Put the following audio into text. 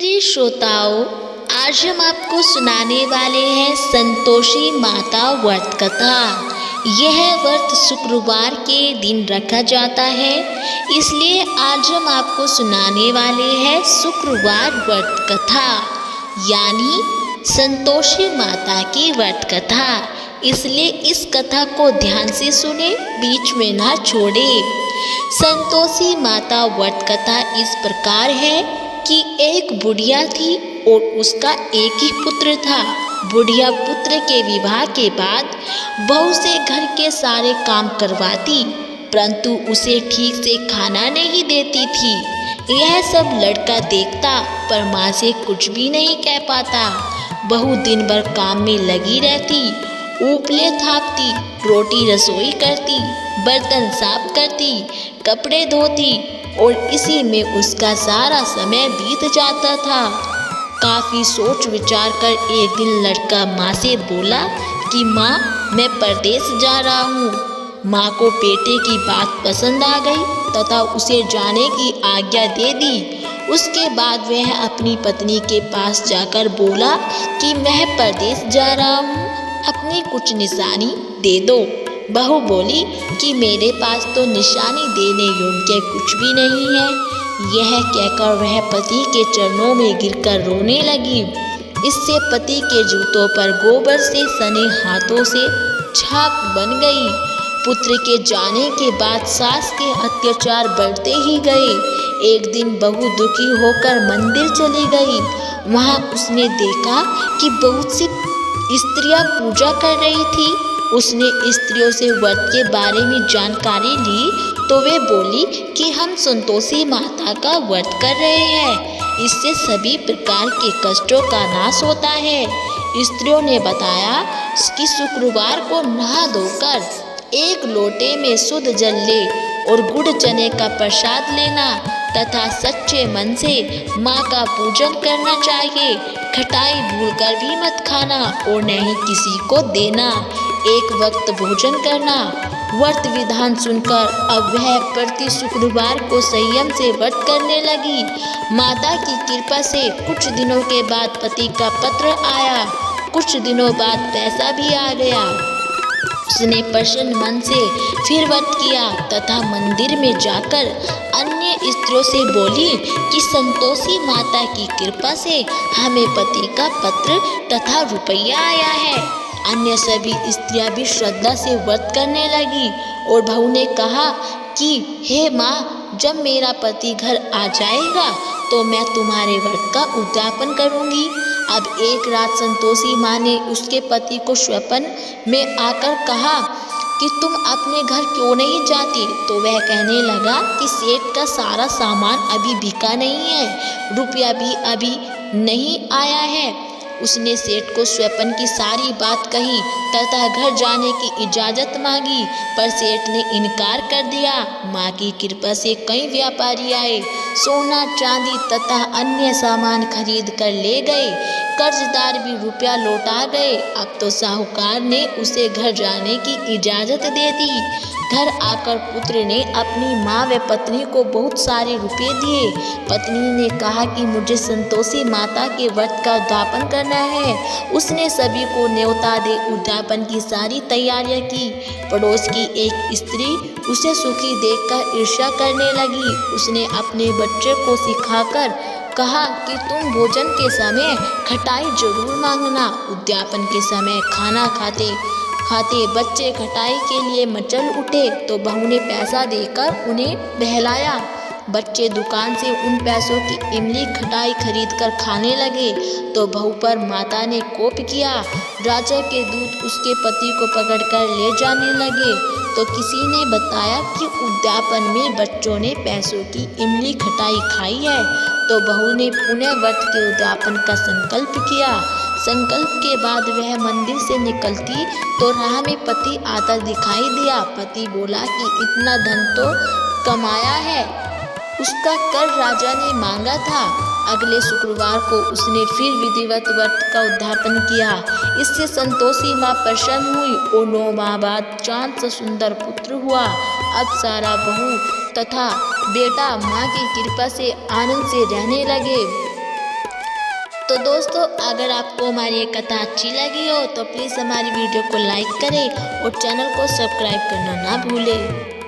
प्रिय श्रोताओं, आज हम आपको सुनाने वाले हैं संतोषी माता व्रत कथा। यह व्रत शुक्रवार के दिन रखा जाता है, इसलिए आज हम आपको सुनाने वाले हैं शुक्रवार व्रत कथा, यानी संतोषी माता की व्रत कथा। इसलिए इस कथा को ध्यान से सुने, बीच में ना छोड़े। संतोषी माता व्रत कथा इस प्रकार है कि एक बुढ़िया थी और उसका एक ही पुत्र था। बुढ़िया पुत्र के विवाह के बाद बहू से घर के सारे काम करवाती, परंतु उसे ठीक से खाना नहीं देती थी। यह सब लड़का देखता पर माँ से कुछ भी नहीं कह पाता। बहू दिन भर काम में लगी रहती, उपले थापती, रोटी रसोई करती, बर्तन साफ करती, कपड़े धोती और इसी में उसका सारा समय बीत जाता था। काफ़ी सोच विचार कर एक दिन लड़का माँ से बोला कि माँ, मैं परदेश जा रहा हूँ। माँ को बेटे की बात पसंद आ गई तथा उसे जाने की आज्ञा दे दी। उसके बाद वह अपनी पत्नी के पास जाकर बोला कि मैं परदेश जा रहा हूँ, अपनी कुछ निशानी दे दो। बहू बोली कि मेरे पास तो निशानी देने योग्य कुछ भी नहीं है। यह कहकर वह पति के चरणों में गिरकर रोने लगी। इससे पति के जूतों पर गोबर से सने हाथों से छाप बन गई। पुत्र के जाने के बाद सास के अत्याचार बढ़ते ही गए। एक दिन बहू दुखी होकर मंदिर चली गई। वहां उसने देखा कि बहुत सी स्त्रियां पूजा कर रही थी। उसने स्त्रियों से व्रत के बारे में जानकारी ली तो वे बोली कि हम संतोषी माता का व्रत कर रहे हैं, इससे सभी प्रकार के कष्टों का नाश होता है। स्त्रियों ने बताया कि शुक्रवार को नहा धोकर एक लोटे में शुद्ध जल ले और गुड़ चने का प्रसाद लेना तथा सच्चे मन से माँ का पूजन करना चाहिए। खटाई भूलकर भी मत खाना और न ही किसी को देना। एक वक्त भोजन करना। व्रत विधान सुनकर अब वह प्रति शुक्रवार को संयम से व्रत करने लगी। माता की कृपा से कुछ दिनों के बाद पति का पत्र आया। कुछ दिनों बाद पैसा भी आ गया। उसने प्रसन्न मन से फिर व्रत किया तथा मंदिर में जाकर अन्य स्त्रियों से बोली कि संतोषी माता की कृपा से हमें पति का पत्र तथा रुपया आया है। अन्य सभी स्त्रियां भी श्रद्धा से व्रत करने लगी और बहू ने कहा कि हे माँ, जब मेरा पति घर आ जाएगा तो मैं तुम्हारे व्रत का उद्यापन करूंगी। अब एक रात संतोषी माँ ने उसके पति को स्वप्न में आकर कहा कि तुम अपने घर क्यों नहीं जाती, तो वह कहने लगा कि सेठ का सारा सामान अभी बिका नहीं है, रुपया भी अभी नहीं आया है। उसने सेठ को स्वप्न की सारी बात कही तथा घर जाने की इजाज़त मांगी, पर सेठ ने इनकार कर दिया। माँ की कृपा से कई व्यापारी आए, सोना चांदी तथा अन्य सामान खरीद कर ले गए। कर्जदार भी रुपया लौटा गए। अब तो साहूकार ने उसे घर जाने की इजाज़त दे दी। घर आकर पुत्र ने अपनी माँ व पत्नी को बहुत सारे रुपए दिए। पत्नी ने कहा कि मुझे संतोषी माता के व्रत का उद्यापन करना है। उसने सभी को न्योता दे उद्यापन की सारी तैयारियां की। पड़ोस की एक स्त्री उसे सुखी देखकर ईर्ष्या करने लगी। उसने अपने बच्चे को सिखाकर कहा कि तुम भोजन के समय खटाई जरूर मांगना। उद्यापन के समय खाना खाते बच्चे खटाई के लिए मचल उठे तो बहू ने पैसा देकर उन्हें बहलाया। बच्चे दुकान से उन पैसों की इमली खटाई खरीद कर खाने लगे तो बहू पर माता ने कोप किया। राजा के दूत उसके पति को पकड़कर ले जाने लगे तो किसी ने बताया कि उद्यापन में बच्चों ने पैसों की इमली खटाई खाई है। तो बहू ने पुनः व्रत के उद्यापन का संकल्प किया। संकल्प के बाद वह मंदिर से निकलती तो राह में पति आता दिखाई दिया। पति बोला कि इतना धन तो कमाया है, उसका कर राजा ने मांगा था। अगले शुक्रवार को उसने फिर विधिवत व्रत का उद्यापन किया। इससे संतोषी माँ प्रसन्न हुई और 9 माह बाद चांद सा सुंदर पुत्र हुआ। अब सारा बहू तथा बेटा माँ की कृपा से आनंद से रहने लगे। तो दोस्तों, अगर आपको हमारी ये कथा अच्छी लगी हो तो प्लीज़ हमारी वीडियो को लाइक करें और चैनल को सब्सक्राइब करना ना भूलें।